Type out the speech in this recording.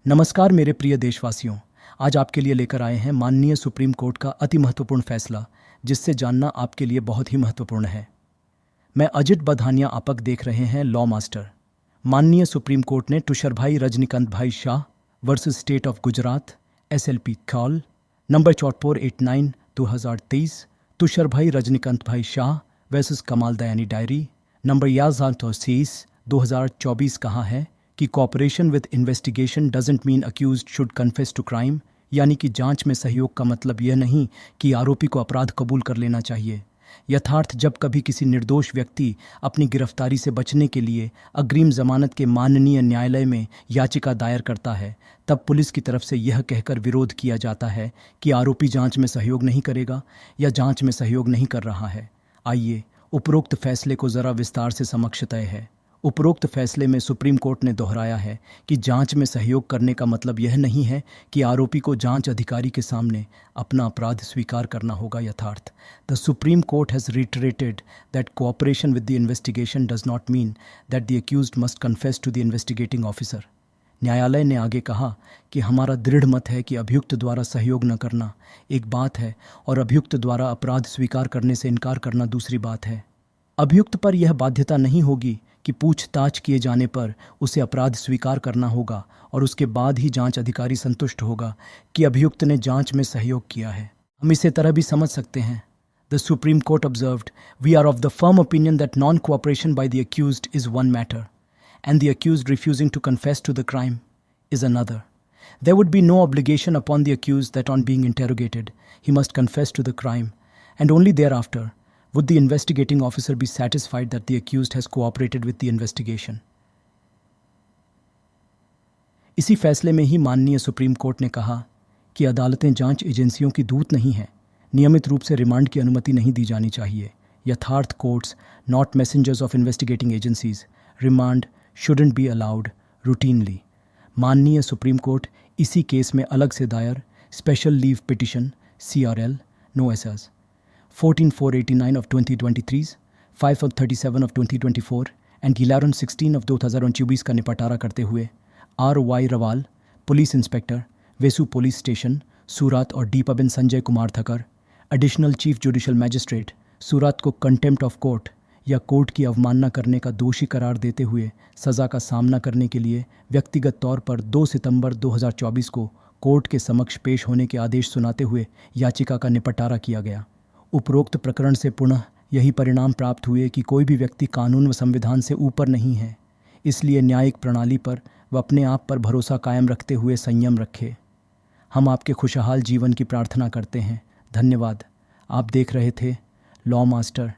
नमस्कार मेरे प्रिय देशवासियों। आज आपके लिए लेकर आए हैं माननीय सुप्रीम कोर्ट का अति महत्वपूर्ण फैसला, जिससे जानना आपके लिए बहुत ही महत्वपूर्ण है। मैं अजित बधानिया, आपक देख रहे हैं लॉ मास्टर। माननीय सुप्रीम कोर्ट ने Tusharbhai Rajnikant Bhai Shah versus state of Gujarat SLP call number 4489 2023, Tusharbhai Rajnikant Bhai Shah versus कमाल दयानी डायरी नंबर 1136 2024 कहा है कि cooperation with investigation doesn't mean accused should confess to crime, यानी कि जांच में सहयोग का मतलब यह नहीं कि आरोपी को अपराध कबूल कर लेना चाहिए। यथार्थ जब कभी किसी निर्दोष व्यक्ति अपनी गिरफ्तारी से बचने के लिए अग्रिम जमानत के माननीय न्यायालय में याचिका दायर करता है, तब पुलिस की तरफ से यह कहकर विरोध किया जाता है कि आरोपी जांच में सहयोग नहीं करेगा या जांच में सहयोग नहीं कर रहा है। आइए उपरोक्त फैसले को ज़रा विस्तार से समक्ष तय है। उपरोक्त फैसले में सुप्रीम कोर्ट ने दोहराया है कि जांच में सहयोग करने का मतलब यह नहीं है कि आरोपी को जांच अधिकारी के सामने अपना अपराध स्वीकार करना होगा। यथार्थ the supreme court has reiterated that cooperation with the investigation does not mean that the accused must confess to the investigating officer. न्यायालय ने आगे कहा कि हमारा दृढ़ मत है कि अभियुक्त द्वारा सहयोग न करना एक बात है और अभियुक्त द्वारा अपराध स्वीकार करने से इनकार करना दूसरी बात है। अभियुक्त पर यह बाध्यता नहीं होगी कि पूछताछ किए जाने पर उसे अपराध स्वीकार करना होगा और उसके बाद ही जांच अधिकारी संतुष्ट होगा कि अभियुक्त ने जांच में सहयोग किया है। हम इसे तरह भी समझ सकते हैं। The supreme court observed, we are of the firm opinion that non cooperation by the accused is one matter and the accused refusing to confess to the crime is another. There would be no obligation upon the accused that on being interrogated, he must confess to the crime, and only thereafter would the investigating officer be satisfied that the accused has cooperated with the investigation. इसी फैसले में ही माननीय supreme court ने कहा कि अदालतें जांच एजेंसियों की दूत नहीं हैं, नियमित रूप से रिमांड की अनुमति नहीं दी जानी चाहिए। यथार्थ courts, not messengers of investigating agencies, remand shouldn't be allowed routinely. माननीय सुप्रीम कोर्ट इसी केस में अलग से दायर special leave petition CRL no SS 14489 of 2023, 537 of 2024 and 1116 of 2024 का निपटारा करते हुए RY Rawal, police inspector, Vesu police station, Surat और DPABIN Sanjay Kumar Thakar, additional chief judicial magistrate, Surat को कंटेम्प्ट ऑफ कोर्ट या कोर्ट की अवमानना करने का दोषी करार देते हुए सज़ा का सामना करने के लिए व्यक्तिगत तौर पर 2 सितंबर 2024 को कोर्ट के समक्ष पेश होने के आदेश सुनाते हुए याचिका का निपटारा किया गया। उपरोक्त प्रकरण से पुनः यही परिणाम प्राप्त हुए कि कोई भी व्यक्ति कानून व संविधान से ऊपर नहीं है, इसलिए न्यायिक प्रणाली पर व अपने आप पर भरोसा कायम रखते हुए संयम रखे। हम आपके खुशहाल जीवन की प्रार्थना करते हैं। धन्यवाद। आप देख रहे थे लॉ मास्टर।